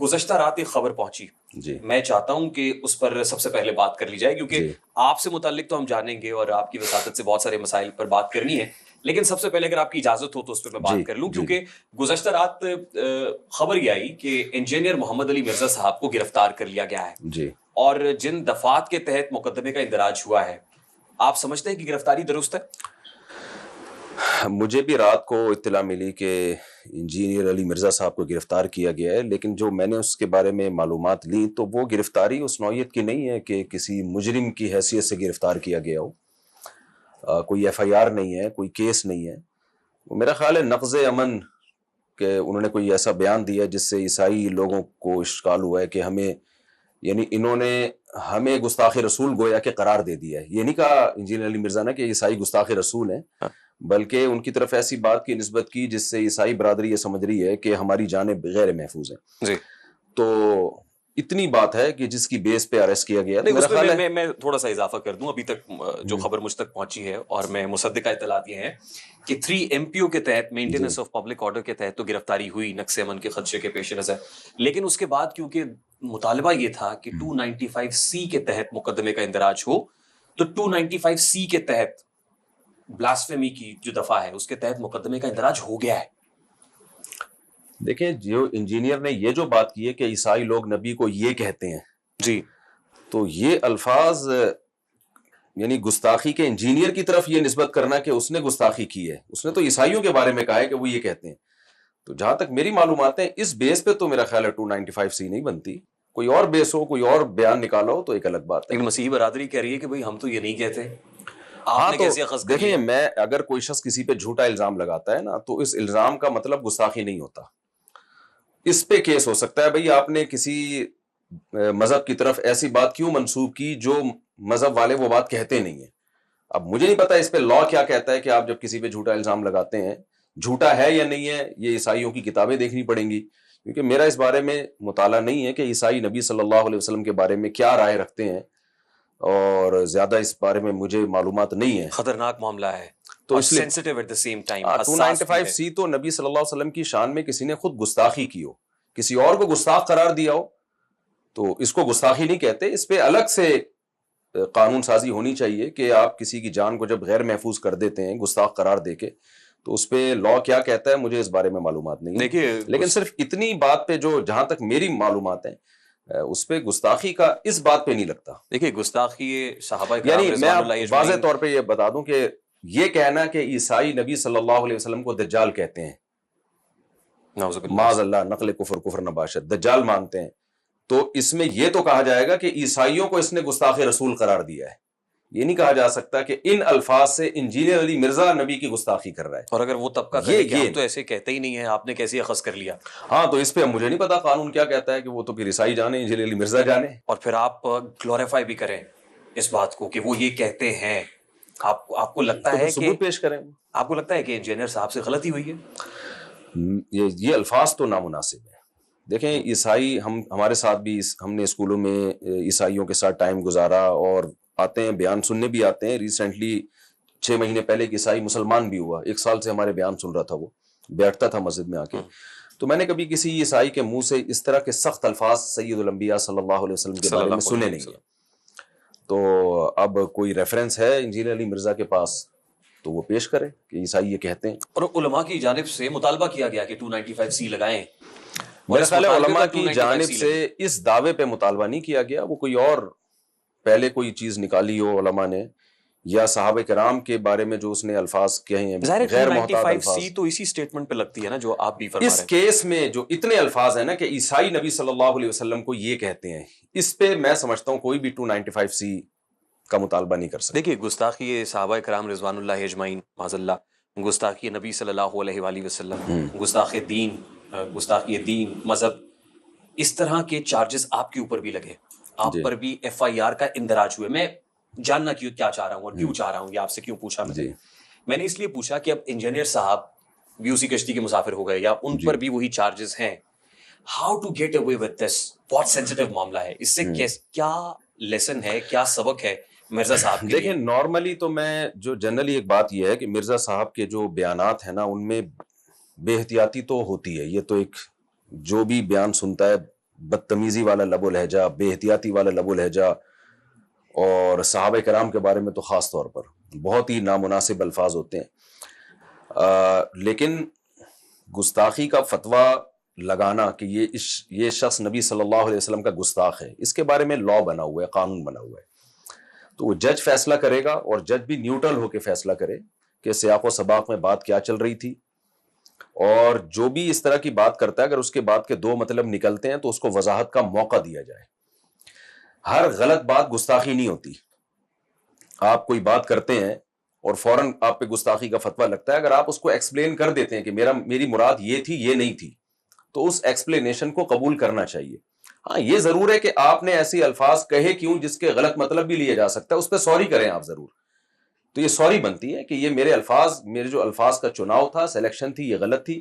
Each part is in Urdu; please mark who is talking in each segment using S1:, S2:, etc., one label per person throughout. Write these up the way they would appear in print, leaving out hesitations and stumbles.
S1: گزشتہ رات ایک خبر پہنچی
S2: جی
S1: میں چاہتا ہوں کہ اس پر سب سے پہلے بات کر لی جائے کیونکہ
S2: جی
S1: آپ سے متعلق تو ہم جانیں گے اور آپ کی وساطت سے بہت سارے مسائل پر بات کرنی ہے، لیکن سب سے پہلے اگر آپ کی اجازت ہو تو اس پہ میں
S2: جی
S1: بات کر لوں،
S2: جی
S1: کیونکہ گزشتہ رات خبر یہ آئی کہ انجینئر محمد علی مرزا صاحب کو گرفتار کر لیا گیا ہے،
S2: جی
S1: اور جن دفعات کے تحت مقدمے کا اندراج ہوا ہے، آپ سمجھتے ہیں کہ گرفتاری درست ہے؟
S2: مجھے بھی رات کو اطلاع ملی کہ انجینئر علی مرزا صاحب کو گرفتار کیا گیا ہے، لیکن جو میں نے اس کے بارے میں معلومات لی تو وہ گرفتاری اس نوعیت کی نہیں ہے کہ کسی مجرم کی حیثیت سے گرفتار کیا گیا ہو، کوئی ایف آئی آر نہیں ہے، کوئی کیس نہیں ہے۔ میرا خیال ہے نقض امن کہ انہوں نے کوئی ایسا بیان دیا جس سے عیسائی لوگوں کو اشکال ہوا ہے کہ ہمیں، یعنی انہوں نے ہمیں گستاخ رسول گویا کہ قرار دے دیا ہے۔ یہ نہیں کہا انجینئر علی مرزا نے کہ عیسائی گستاخ رسول ہیں، بلکہ ان کی طرف ایسی بات کی نسبت کی جس سے عیسائی برادری یہ سمجھ رہی ہے کہ ہماری جانیں غیر محفوظ ہیں۔
S1: جی
S2: تو اتنی بات ہے کہ جس کی بیس پہ اریسٹ کیا گیا۔
S1: نہیں،
S2: میرا
S1: اس
S2: خیال ہے
S1: میں میں تھوڑا سا اضافہ کر دوں، ابھی تک جو خبر مجھ تک پہنچی ہے اور میں مصدقہ اطلاعات یہ ہیں کہ 3 MPO کے تحت مینٹیننس آف پبلک آرڈر کے تحت تو گرفتاری ہوئی نقص امن کے خدشے کے پیش نظر، لیکن اس کے بعد کیونکہ مطالبہ یہ تھا کہ 295C کے تحت مقدمے کا اندراج ہو، تو 295C کے تحت بلاسفیمی کی جو دفعہ ہے اس کے تحت مقدمے کا اندراج ہو گیا ہے۔
S2: دیکھیں، جو انجینئر نے یہ جو بات کی ہے کہ عیسائی لوگ نبی کو یہ کہتے ہیں،
S1: جی
S2: تو یہ الفاظ یعنی گستاخی کے انجینئر کی طرف یہ نسبت کرنا کہ اس نے گستاخی کی ہے، اس نے تو عیسائیوں کے بارے میں کہا ہے کہ وہ یہ کہتے ہیں۔ تو جہاں تک میری معلومات ہیں اس بیس پہ تو میرا خیال ہے 295C نہیں بنتی، کوئی اور بیس ہو، کوئی اور بیان نکالا ہو تو ایک الگ بات ہے۔
S1: لیکن مسیحی برادری کہہ رہی ہے کہ بھئی ہم تو یہ نہیں کہتے، آپ
S2: ہاں
S1: نے
S2: تو
S1: کیسے اخذ کر
S2: دیکھیں،
S1: لیا؟
S2: میں اگر کوئی شخص کسی پہ جھوٹا الزام لگاتا ہے نا تو اس الزام کا مطلب گستاخی نہیں ہوتا، اس پہ کیس ہو سکتا ہے۔ بھئی آپ نے کسی مذہب کی طرف ایسی بات کیوں منسوب کی جو مذہب والے وہ بات کہتے نہیں ہیں۔ اب مجھے نہیں پتا اس پہ لا کیا کہتا ہے کہ آپ جب کسی پہ جھوٹا الزام لگاتے ہیں، جھوٹا ہے یا نہیں ہے، یہ عیسائیوں کی کتابیں دیکھنی پڑیں گی، کیونکہ میرا اس بارے میں مطالعہ نہیں ہے کہ عیسائی نبی صلی اللہ علیہ وسلم کے بارے میں کیا رائے رکھتے ہیں، اور زیادہ اس بارے میں مجھے معلومات نہیں ہے۔
S1: خطرناک معاملہ ہے
S2: تو
S1: اور
S2: اس لیے
S1: sensitive at the same time, حساس بھی ہے۔
S2: 295C تو نبی صلی اللہ علیہ وسلم کی شان میں کسی نے خود گستاخی کی ہو، کسی اور کو گستاخ قرار دیا ہو تو اس کو گستاخی نہیں کہتے۔ اس پہ الگ سے قانون سازی ہونی چاہیے کہ آپ کسی کی جان کو جب غیر محفوظ کر دیتے ہیں گستاخ قرار دے کے، تو اس پہ لا کیا کہتا ہے مجھے اس بارے میں معلومات نہیں ہے۔
S1: دیکھیے
S2: لیکن صرف اتنی بات پہ جو جہاں تک میری معلومات ہیں اس پہ گستاخی کا اس بات پہ نہیں لگتا۔
S1: دیکھیے گستاخی صحابہ کرام
S2: یعنی میں
S1: رضوان
S2: آپ
S1: اللہ
S2: واضح
S1: اجمعین،
S2: طور پہ یہ بتا دوں کہ یہ کہنا کہ عیسائی نبی صلی اللہ علیہ وسلم کو دجال کہتے ہیں،
S1: نعوذ باللہ،
S2: معاذ اللہ، نقل کفر نباشت، دجال مانتے ہیں، تو اس میں یہ تو کہا جائے گا کہ عیسائیوں کو اس نے گستاخ رسول قرار دیا ہے۔ یہ نہیں کہا جا سکتا کہ ان الفاظ سے انجینئر علی مرزا نبی کی گستاخی کر رہا ہے۔
S1: اور اگر وہ طبقہ کہے کہ ہم تو ایسے کہتے ہی نہیں ہیں، آپ نے کیسے اخذ کر لیا؟
S2: ہاں تو اس پہ مجھے نہیں پتا قانون کیا کہتا ہے، کہ وہ تو پھر عیسائی جانے، انجینئر علی مرزا جانے۔
S1: اور پھر آپ گلوریفائی بھی کریں اس بات کو کہ وہ یہ کہتے ہیں، آپ کو لگتا ہے کہ
S2: ثبوت پیش کریں۔
S1: آپ کو لگتا ہے کہ انجینئر صاحب سے غلطی ہوئی ہے؟
S2: یہ الفاظ تو نامناسب ہیں۔ دیکھیں، عیسائی ہمارے ساتھ بھی ہم نے اسکولوں میں عیسائیوں کے ساتھ ٹائم گزارا اور آتے ہیں، بیان سننے بھی آتے ہیں۔ ریسنٹلی 6 مہینے پہلے ایک عیسائی مسلمان بھی ہوا، 1 سال سے ہمارے بیان سن رہا تھا، وہ بیٹھتا تھا مسجد میں آ کے۔ تو میں نے کبھی کسی عیسائی کے منہ سے اس طرح کے سخت الفاظ سید الانبیاء صلی اللہ علیہ وسلم کے بارے میں سنے نہیں ہیں۔ تو اب کوئی ریفرنس ہے انجینئر علی مرزا کے پاس تو وہ پیش کرے کہ عیسائی یہ کہتے ہیں۔
S1: اور علماء کی جانب سے مطالبہ کیا گیا کہ 295C لگائیں۔
S2: میرا خیال ہے علماء کی جانب سے اس دعوے پہ مطالبہ نہیں کیا گیا، وہ کوئی اور پہلے کوئی چیز نکالی ہو علماء نے، یا صحابہ کرام کے بارے میں جو اس نے الفاظ کہے ہیں غیر محتاط الفاظ۔
S1: 295C تو اسی سٹیٹمنٹ پہ لگتی ہے نا جو آپ بھی فرما رہے ہیں۔
S2: اس کیس میں جو اتنے الفاظ ہیں نا کہ عیسائی نبی صلی اللہ علیہ وسلم کو یہ کہتے ہیں، اس پہ میں سمجھتا ہوں کوئی بھی 295C کا مطالبہ نہیں کر سکتا۔
S1: دیکھیے، گستاخی صحابہ کرام رضوان اللہ اجمعین، معاذ اللہ، گستاخی نبی صلی اللہ علیہ وآلہ وسلم، گستاخی دین، مذہب، اس طرح کے چارجز آپ کے اوپر بھی لگے، آپ پر بھی FIR کا اندراج ہوئے۔ میں جاننا کیا چاہ رہا ہوں اور کیوں چاہ رہا ہوں، یہ آپ سے کیوں پوچھا میں نے اس لیے پوچھا کہ اب انجینئر صاحب بھی اسی کشتی کے مسافر ہو گئے یا ان پر بھی وہی چارجز ہیں۔ How to get away with this, بہت سینسٹیو معاملہ ہے، اس سے کیا لیسن ہے، کیا سبق ہے مرزا صاحب کے؟
S2: دیکھیں، نارملی تو میں جو جنرلی ایک بات یہ ہے کہ مرزا صاحب کے جو بیانات ہیں نا ان میں بے احتیاطی تو ہوتی ہے، یہ تو ایک جو بھی بیان سنتا ہے بدتمیزی والا لب و لہجہ، بے احتیاطی والا لب و لہجہ، اور صحابہ کرام کے بارے میں تو خاص طور پر بہت ہی نامناسب الفاظ ہوتے ہیں۔ لیکن گستاخی کا فتویٰ لگانا کہ یہ شخص نبی صلی اللہ علیہ وسلم کا گستاخ ہے، اس کے بارے میں لا بنا ہوا ہے، قانون بنا ہوا ہے، تو وہ جج فیصلہ کرے گا، اور جج بھی نیوٹرل ہو کے فیصلہ کرے کہ سیاق و سباق میں بات کیا چل رہی تھی، اور جو بھی اس طرح کی بات کرتا ہے اگر اس کے بات کے دو مطلب نکلتے ہیں تو اس کو وضاحت کا موقع دیا جائے۔ ہر غلط بات گستاخی نہیں ہوتی۔ آپ کوئی بات کرتے ہیں اور فوراً آپ پہ گستاخی کا فتویٰ لگتا ہے، اگر آپ اس کو ایکسپلین کر دیتے ہیں کہ میری مراد یہ تھی، یہ نہیں تھی، تو اس ایکسپلینیشن کو قبول کرنا چاہیے۔ ہاں یہ ضرور ہے کہ آپ نے ایسی الفاظ کہے کیوں جس کے غلط مطلب بھی لیا جا سکتا ہے، اس پہ سوری کریں آپ ضرور، تو یہ سوری بنتی ہے کہ یہ میرے جو الفاظ کا چناؤ تھا، سلیکشن تھی، یہ غلط تھی،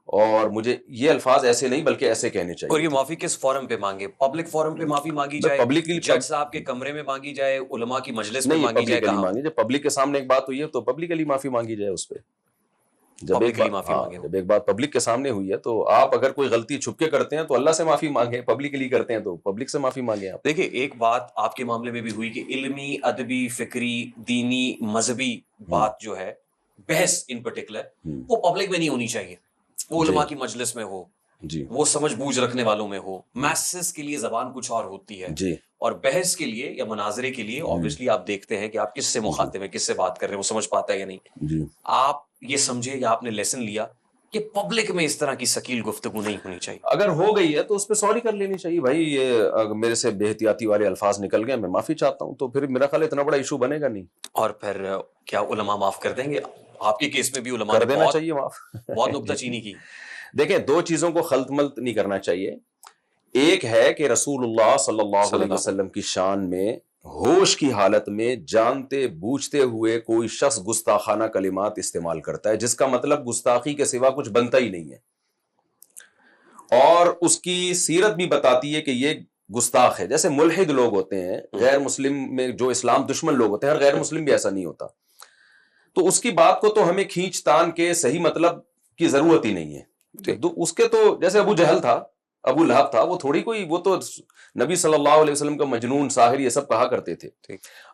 S2: اور مجھے یہ الفاظ ایسے نہیں بلکہ ایسے کہنے چاہیے۔
S1: اور یہ معافی کس فورم پہ مانگے؟ پبلک فورم پہ معافی مانگی جائے،
S2: پبلکلی
S1: جج صاحب کے کمرے میں مانگی جائے، علماء کی مجلس میں
S2: نہیں،
S1: مانگی جائے،
S2: پبلکلی
S1: کہاں؟
S2: مانگی جائے، پبلک کے سامنے ایک بات ہوئی ہے تو پبلکلی معافی مانگی جائے اس پہ۔ جب ایک بات پبلک کے سامنے ہوئی ہے تو آپ اگر کوئی غلطی چھپ کے کرتے ہیں تو اللہ سے معافی مانگیں، پبلکلی کرتے ہیں تو پبلک سے معافی مانگیں آپ۔
S1: دیکھیں ایک بات آپ کے معاملے میں بھی ہوئی کہ علمی، ادبی، فکری، دینی، مذہبی بات جو ہے، بحث ان پرٹیکولر، وہ پبلک میں نہیں ہونی چاہیے، وہ علماء کی مجلس میں ہو،
S2: جی،
S1: وہ سمجھ بوجھ رکھنے والوں میں ہو۔ میسز کے لیے زبان کچھ اور ہوتی ہے،
S2: جی،
S1: اور بحث کے لیے یا مناظرے کے لیے obviously آپ دیکھتے ہیں کہ آپ کس سے مخاطب ہیں، کس سے بات کر رہے ہیں، وہ سمجھ پاتا ہے یا نہیں۔
S2: جی،
S1: آپ یہ سمجھے یا آپ نے لیسن لیا کہ پبلک میں اس طرح کی ثقیل گفتگو نہیں ہونی چاہیے۔
S2: اگر ہو گئی ہے تو اس پہ سوری کر لینی چاہیے، بھائی یہ میرے سے بے احتیاطی والے الفاظ نکل گئے، میں معافی چاہتا ہوں، تو پھر میرا خیال اتنا بڑا ایشو بنے گا نہیں۔
S1: اور پھر کیا علماء معاف کر دیں گے؟ آپ کے کیس میں بھی علماء
S2: کر
S1: نے
S2: دینا چاہیے معاف۔
S1: بہت نکتہ چینی کی۔
S2: دیکھیں دو چیزوں کو خلط ملط نہیں کرنا چاہیے، ایک ہے کہ رسول اللہ صلی اللہ علیہ وسلم کی شان میں ہوش کی حالت میں جانتے بوجھتے ہوئے کوئی شخص گستاخانہ کلمات استعمال کرتا ہے جس کا مطلب گستاخی کے سوا کچھ بنتا ہی نہیں ہے، اور اس کی سیرت بھی بتاتی ہے کہ یہ گستاخ ہے۔ جیسے ملحد لوگ ہوتے ہیں، غیر مسلم میں جو اسلام دشمن لوگ ہوتے ہیں، ہر غیر مسلم بھی ایسا نہیں ہوتا، تو اس کی بات کو تو ہمیں کھینچ تان کے صحیح مطلب کی ضرورت ہی نہیں ہے۔ اس کے تو جیسے ابو جہل تھا، ابو لہب تھا، وہ تھوڑی کوئی، وہ تو نبی صلی اللہ علیہ وسلم کا مجنون، ساحر، یہ سب کہا کرتے تھے۔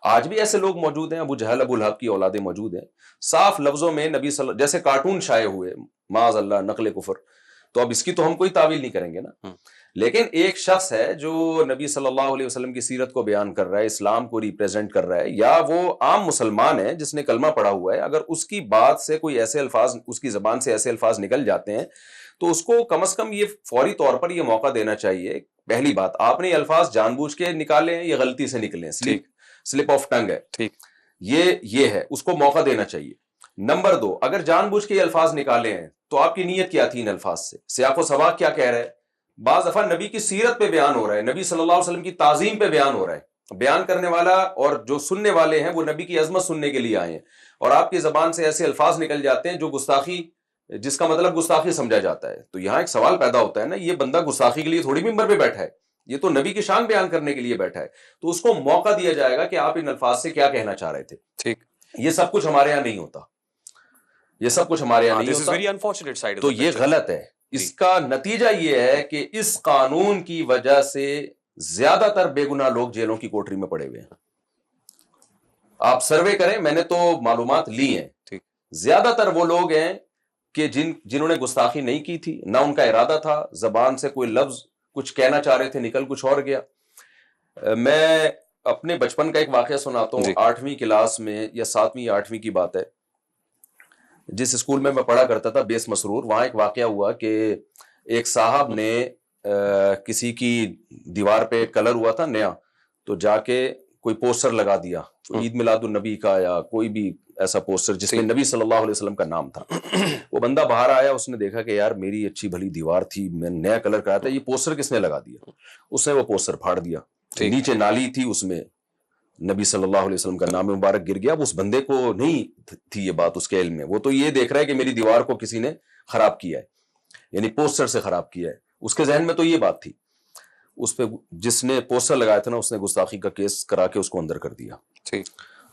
S2: آج بھی ایسے لوگ موجود ہیں، ابو جہل، ابو لہب کی اولادیں موجود ہیں، صاف لفظوں میں جیسے کارٹون شائع ہوئے، معاذ اللہ، نقل کفر، تو اب اس کی تو ہم کوئی تعویل نہیں کریں گے نا۔ لیکن ایک شخص ہے جو نبی صلی اللہ علیہ وسلم کی سیرت کو بیان کر رہا ہے، اسلام کو ریپریزنٹ کر رہا ہے، یا وہ عام مسلمان ہے جس نے کلمہ پڑھا ہوا ہے، اگر اس کی بات سے کوئی ایسے الفاظ، اس کی زبان سے ایسے الفاظ نکل جاتے ہیں تو اس کو کم از کم یہ فوری طور پر یہ موقع دینا چاہیے۔ پہلی بات، آپ نے یہ الفاظ جان بوجھ کے نکالے ہیں یا غلطی سے نکلے ہیں، سلپ آف ٹنگ ہے، یہ ہے، اس کو موقع دینا چاہیے۔ نمبر دو، اگر جان بوجھ کے یہ الفاظ نکالے ہیں تو آپ کی نیت کیا تھی ان الفاظ سے؟ سیاق و سباق کیا کہہ رہا ہے؟ بعض دفعہ نبی کی سیرت پہ بیان ہو رہا ہے، نبی صلی اللہ علیہ وسلم کی تعظیم پہ بیان ہو رہا ہے، بیان کرنے والا اور جو سننے والے ہیں وہ نبی کی عظمت سننے کے لیے آئے ہیں، اور آپ کی زبان سے ایسے الفاظ نکل جاتے ہیں جو گستاخی، جس کا مطلب گستاخی سمجھا جاتا ہے، تو یہاں ایک سوال پیدا ہوتا ہے نا، یہ بندہ گستاخی کے لیے تھوڑی ممبر پہ بیٹھا ہے، یہ تو نبی کی شان بیان کرنے کے لیے بیٹھا ہے، تو اس کو موقع دیا جائے گا کہ آپ ان الفاظ سے کیا کہنا چاہ رہے تھے۔ یہ سب کچھ ہمارے یہاں نہیں ہوتا، یہ سب کچھ ہمارے یہاں نہیں ہوتا، تو یہ غلط ہے۔ اس کا نتیجہ یہ ہے کہ اس قانون کی وجہ سے زیادہ تر بے گناہ لوگ جیلوں کی کوٹری میں پڑے ہوئے ہیں۔ آپ سروے کریں، میں نے تو معلومات لی ہیں، زیادہ تر وہ لوگ ہیں کہ جنہوں نے گستاخی نہیں کی تھی، نہ ان کا ارادہ تھا، زبان سے کوئی لفظ کچھ کہنا چاہ رہے تھے، نکل کچھ اور گیا۔ میں اپنے بچپن کا ایک واقعہ سناتا ہوں، 8ویں کلاس میں یا 7ویں یا 8ویں کی بات ہے، جس اسکول میں پڑھا کرتا تھا، بیس مسرور، وہاں ایک واقعہ ہوا کہ ایک صاحب نے کسی کی دیوار پہ کلر ہوا تھا نیا، تو جا کے کوئی پوسٹر لگا دیا، عید میلاد النبی کا یا کوئی بھی ایسا پوسٹر جس میں نبی صلی اللہ علیہ وسلم کا نام تھا۔ وہ بندہ باہر آیا، اس نے دیکھا کہ یار میری اچھی بھلی دیوار تھی، میں نیا کلر کرایا تھا، یہ پوسٹر کس نے لگا دیا؟ اس نے وہ پوسٹر پھاڑ دیا، نیچے نالی تھی، اس میں نبی صلی اللہ علیہ وسلم کا نام مبارک گر گیا۔ اس بندے کو نہیں تھی یہ بات اس کے علم میں، وہ تو یہ دیکھ رہا ہے کہ میری دیوار کو کسی نے خراب کیا ہے، یعنی پوسٹر سے خراب کیا ہے، اس کے ذہن میں تو یہ بات تھی۔ اس پہ جس نے پوسٹر لگایا تھا نا، اس نے گستاخی کا کیس کرا کے اس کو اندر کر دیا۔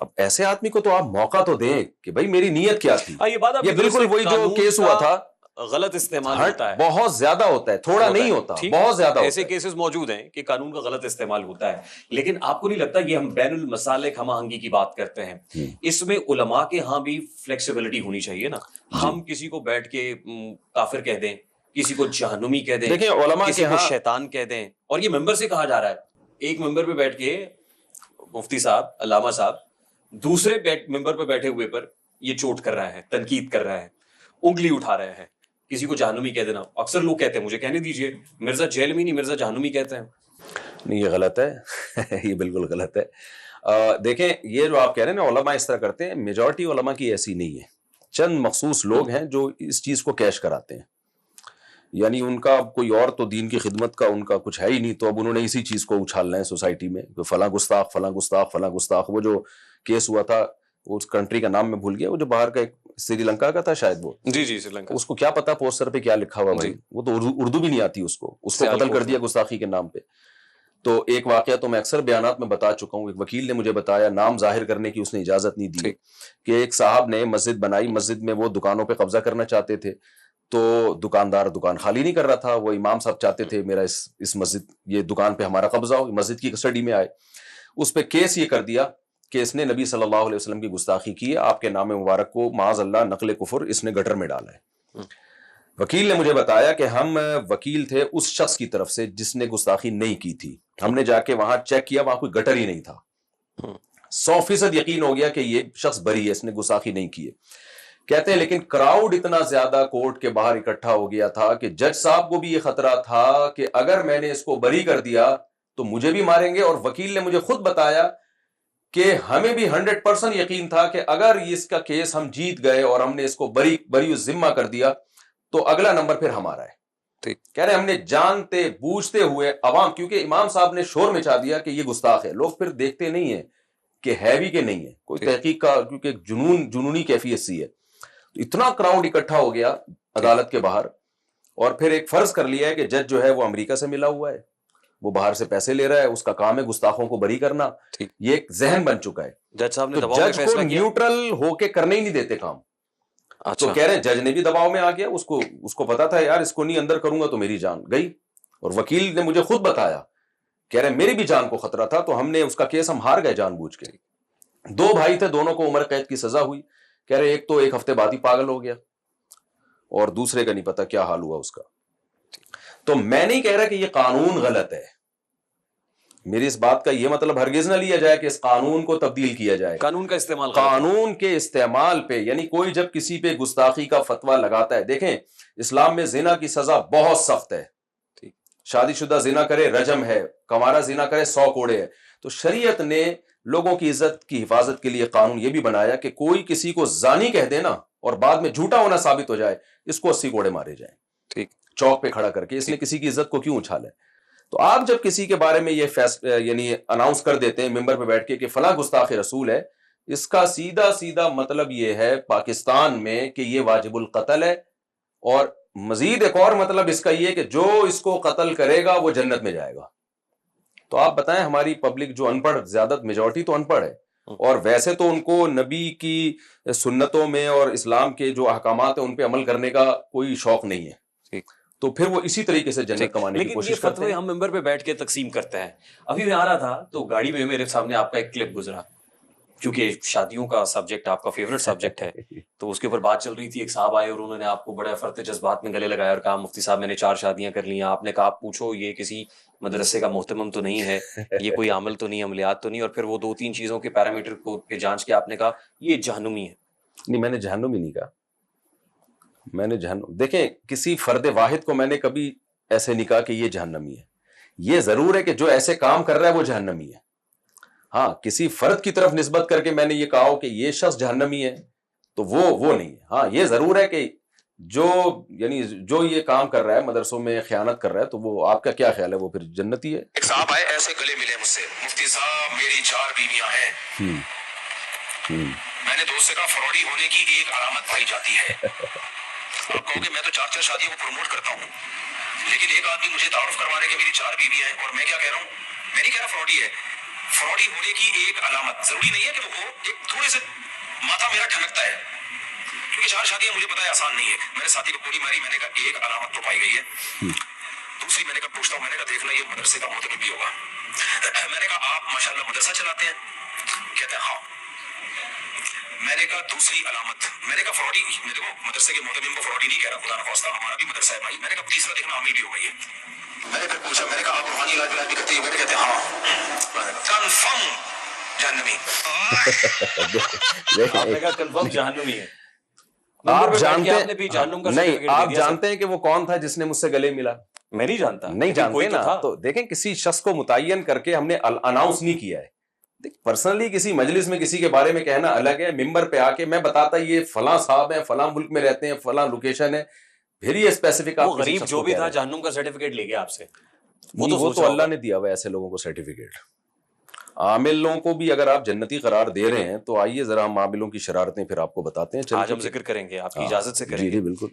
S2: اب ایسے آدمی کو تو آپ موقع تو دیں کہ بھائی میری نیت کیا تھی۔ یہ بالکل وہی جو کیس ہوا تھا،
S1: غلط استعمال ہوتا ہے,
S2: بہت زیادہ ہوتا ہے, تھوڑا نہیں ہوتا, بہت زیادہ.
S1: ایسے کیسز موجود ہیں کہ قانون کا غلط استعمال ہوتا ہے. لیکن آپ کو نہیں لگتا یہ ہم بین المسالک ہم آہنگی کی بات کرتے ہیں, اس میں علماء کے ہاں بھی فلیکسیبلٹی ہونی چاہیے نا. ہم کسی کو بیٹھ کے کافر کہہ دیں, کسی کو جہنمی کہہ دیں,
S2: دیکھیں علماء
S1: کسی کو شیطان کہہ دیں, اور یہ ممبر سے کہا جا رہا ہے. ایک ممبر پہ بیٹھ کے مفتی صاحب, علامہ صاحب, دوسرے ممبر پہ بیٹھے ہوئے پر یہ چوٹ کر رہا ہے, تنقید کر رہا ہے, انگلی اٹھا رہے ہیں, کسی کو جہنمی کہہ دینا. اکثر لوگ کہتے ہیں, مجھے کہنے دیجئے, مرزا جیل میں نہیں, مرزا جہنمی کہتے ہیں.
S2: نہیں, یہ غلط ہے, یہ بالکل غلط ہے. دیکھیں یہ جو آپ کہہ رہے ہیں نا علماء اس طرح کرتے ہیں, میجورٹی علماء کی ایسی نہیں ہے. چند مخصوص لوگ ہیں جو اس چیز کو کیش کراتے ہیں, یعنی ان کا کوئی اور تو دین کی خدمت کا ان کا کچھ ہے ہی نہیں, تو اب انہوں نے اسی چیز کو اچھالنا ہے سوسائٹی میں, فلاں گستاخ فلاں گستاخ فلاں گستاخ. وہ جو کیس ہوا تھا اس کنٹری کا نام میں بھول گیا, وہ جو باہر کا ایک سری لنکا کا تھا شاید, وہ
S1: جی سری لنکا,
S2: اس کو کیا پتا پوسٹر پہ کیا لکھا ہوا بھائی, وہ تو اردو بھی نہیں آتی اس کو قتل کر دیا گستاخی کے نام پہ. تو ایک واقعہ تو میں اکثر بیانات میں بتا چکا ہوں, ایک وکیل نے مجھے بتایا, نام ظاہر کرنے کی اس نے اجازت نہیں دی, کہ ایک صاحب نے مسجد بنائی, مسجد میں وہ دکانوں پہ قبضہ کرنا چاہتے تھے, تو دکاندار دکان خالی نہیں کر رہا تھا, وہ امام صاحب چاہتے تھے میرا اس مسجد یہ دکان پہ ہمارا قبضہ ہو, مسجد کی کسٹڈی میں آئے. اس پہ کیس یہ کر دیا کہ اس نے نبی صلی اللہ علیہ وسلم کی گستاخی کی ہے, آپ کے نام مبارک کو معاذ اللہ نقل کفر اس نے گٹر میں ڈالا ہے. وکیل نے مجھے بتایا کہ ہم وکیل تھے اس شخص کی طرف سے جس نے گستاخی نہیں کی تھی, ہم نے جا کے وہاں چیک کیا, وہاں کوئی گٹر ہی نہیں تھا. 100% یقین ہو گیا کہ یہ شخص بری ہے, اس نے گستاخی نہیں کی ہے. کہتے ہیں لیکن کراؤڈ اتنا زیادہ کورٹ کے باہر اکٹھا ہو گیا تھا کہ جج صاحب کو بھی یہ خطرہ تھا کہ اگر میں نے اس کو بری کر دیا تو مجھے بھی ماریں گے, اور وکیل نے مجھے خود بتایا کہ ہمیں بھی 100% یقین تھا کہ اگر اس کا کیس ہم جیت گئے اور ہم نے اس کو بری ذمہ کر دیا تو اگلا نمبر پھر ہمارا ہے. کہہ رہے ہم نے جانتے بوجھتے ہوئے عوام, کیونکہ امام صاحب نے شور مچا دیا کہ یہ گستاخ ہے, لوگ پھر دیکھتے نہیں ہیں کہ ہے بھی کہ نہیں ہے, کوئی تحقیق کا, کیونکہ جنونی کیفیت سی ہے. اتنا کراؤڈ اکٹھا ہو گیا عدالت کے باہر, اور پھر ایک فرض کر لیا ہے کہ جج جو ہے وہ امریکہ سے ملا ہوا ہے, وہ باہر سے پیسے لے رہا ہے, اس کا کام ہے گستاخوں کو بری کرنا. یہ ایک ذہن بن چکا ہے.
S1: جج صاحب نے
S2: جج کو نیوٹرل ہو کے کرنے ہی نہیں دیتے کام. تو کہہ رہے ہیں جج نے بھی دباؤ میں آ گیا, اس کو پتا تھا یار اس کو نہیں اندر کروں گا تو میری جان گئی. اور وکیل نے مجھے خود بتایا, کہہ رہے میری بھی جان کو خطرہ تھا, تو ہم نے اس کا کیس ہم ہار گئے جان بوجھ کے. 2 بھائی تھے, دونوں کو عمر قید کی سزا ہوئی. کہہ رہے ایک تو 1 ہفتے بعد ہی پاگل ہو گیا, اور دوسرے کا نہیں پتا کیا حال ہوا اس کا. تو میں نہیں کہہ رہا کہ یہ قانون غلط ہے, میری اس بات کا یہ مطلب ہرگز نہ لیا جائے کہ اس قانون کو تبدیل کیا جائے.
S1: قانون کا استعمال,
S2: قانون کے استعمال پہ, یعنی کوئی جب کسی پہ گستاخی کا فتویٰ لگاتا ہے, دیکھیں اسلام میں زنا کی سزا بہت سخت ہے, شادی شدہ زنا کرے رجم ہے, کنوارا زنا کرے 100 کوڑے ہے. تو شریعت نے لوگوں کی عزت کی حفاظت کے لیے قانون یہ بھی بنایا کہ کوئی کسی کو زانی کہہ دینا اور بعد میں جھوٹا ہونا ثابت ہو جائے, اس کو 80 کوڑے مارے جائیں, چوک پہ کھڑا کر کے. اس نے کسی کی عزت کو کیوں اچھالا ہے؟ تو آپ جب کسی کے بارے میں یہ یعنی اناؤنس کر دیتے ہیں ممبر پہ بیٹھ کے کہ فلاں گستاخ رسول ہے, اس کا سیدھا مطلب یہ ہے پاکستان میں کہ یہ واجب القتل ہے, اور مزید ایک اور مطلب اس کا یہ کہ جو اس کو قتل کرے گا وہ جنت میں جائے گا. تو آپ بتائیں ہماری پبلک جو ان پڑھ, زیادہ میجورٹی تو ان پڑھ ہے, اور ویسے تو ان کو نبی کی سنتوں میں اور اسلام کے جو احکامات ہیں ان پہ عمل کرنے کا کوئی شوق نہیں ہے, تو پھر وہ اسی طریقے سے جنت کمانے کی کوشش کرتے ہیں.
S1: ہم ممبر پہ بیٹھ کے تقسیم کرتے ہیں. ابھی میں آ رہا تھا تو گاڑی میں میرے سامنے آپ کا ایک کلپ گزرا, کیونکہ شادیوں کا سبجیکٹ آپ کا فیوریٹ سبجیکٹ ہے, تو اس کے اوپر بات چل رہی تھی. ایک صاحب آئے اور انہوں نے آپ کو بڑے فرط جذبات میں گلے لگایا اور کہا مفتی صاحب میں نے 4 شادیاں کر لی ہیں. آپ نے کہا آپ پوچھو یہ کسی مدرسے کا محتمم تو نہیں ہے, یہ کوئی عمل تو نہیں, عملیات تو نہیں, اور پھر وہ 2-3 چیزوں کے پیرامیٹر کو جانچ کے آپ نے کہا یہ جہنمی ہے.
S2: نہیں, میں نے جہنمی نہیں کہا, میں نے دیکھیں کسی فرد واحد کو میں نے کبھی ایسے نہیں کہا کہ یہ جہنمی ہے. یہ ضرور ہے کہ جو ایسے کام کر رہا ہے وہ جہنمی ہے. ہاں, کسی فرد کی طرف نسبت کر کے میں نے یہ کہا ہو کہ یہ شخص جہنمی ہے تو وہ نہیں ہے. ہاں, یہ ضرور ہے کہ جو یہ کام کر رہا ہے مدرسوں میں خیانت کر رہا ہے, تو وہ آپ کا کیا خیال ہے وہ پھر جنتی ہے.
S3: ایک صاحب آئے ایسے گلے ملے مجھ سے, مفتی صاحب میری 4 بیویاں ہیں. میں نے دوست سے کہا فراڈی ہونے کی ایک علامت پائی جاتی ہے. آپ کہو کہ میں تو 4 شادیوں کو پروموٹ کرتا ہوں, لیکن ایک آدمی مجھے تعارف کروا رہے کہ میری 4 بیویاں ہیں, اور میں کیا کہہ رہا ہوں, میں نہیں کہہ رہا فراڈی ہے. فراڈی ہونے کی ایک علامت ضروری نہیں ہے کہ وہ ہو, ایک تھوڑے سے ماتھا میرا ٹھنکتا ہے, کیونکہ 4 شادیاں مجھے پتا ہے آسان نہیں ہے. میں نے ساتھی کو گولی ماری, میں نے کہا ایک علامت تو پائی گئی ہے. دوسری میں نے کہا پوچھتا ہوں, میں نے کہا دیکھنا یہ مدرسے کا محترم بھی ہوگا. میں نے کہا آپ ماشاءاللہ مدرسہ چلاتے ہیں؟ کہتے ہیں ہاں. میں نے کہا دوسری علامت, میں نے کہا فراڈی, میرے کو مدرسے کے محترم کو فراڈی نہیں کہہ رہا, خدا نخواستہ ہمارا بھی مدرسہ ہے بھائی. میں نے کہا تیسرا دیکھنا ہمیں بھی ہو گئی ہے. میں نے پھر پوچھا, میں نے کہا آپ روحانی علاج بھی کرتے ہیں؟ میں نے کہتے ہیں ہاں. کنفرم جہنمی.
S1: آپ نے کہا کنفرم جہنمی ہے.
S2: آپ جانتے
S1: آپ نے بھی جہنم کا
S2: نہیں,
S1: certificate
S2: آپ
S1: دے دیا سر.
S2: جانتے ہیں کہ وہ کون تھا جس نے مجھ سے گلے ملا؟
S1: میں نہیں جانتا.
S2: نہیں
S1: لیکن کوئی
S2: جانتے
S1: تو
S2: نا.
S1: تھا.
S2: تو دیکھیں کسی شخص کو متعین کر کے ہم نے اناؤنس نہیں کیا ہے. پرسنلی کسی مجلس میں کسی کے بارے میں کہنا الگ ہے, ممبر پہ آ کے میں بتاتا یہ فلاں صاحب ہیں, فلاں ملک میں رہتے ہیں, فلاں لوکیشن ہے, پھر یہ اسپیسیفک.
S1: وہ غریب جو بھی تھا جہنم کا سرٹیفکیٹ لے گیا آپ سے,
S2: وہ تو اللہ نے دیا ہوا ایسے لوگوں کو سرٹیفکیٹ. عامل لوگوں کو بھی اگر آپ جنتی قرار دے رہے ہیں تو آئیے ذرا ہم عاملوں کی شرارتیں پھر آپ کو بتاتے ہیں.
S1: آج ہم ذکر کریں گے, آپ کی اجازت سے کریں
S2: جی
S1: گے.
S2: بالکل.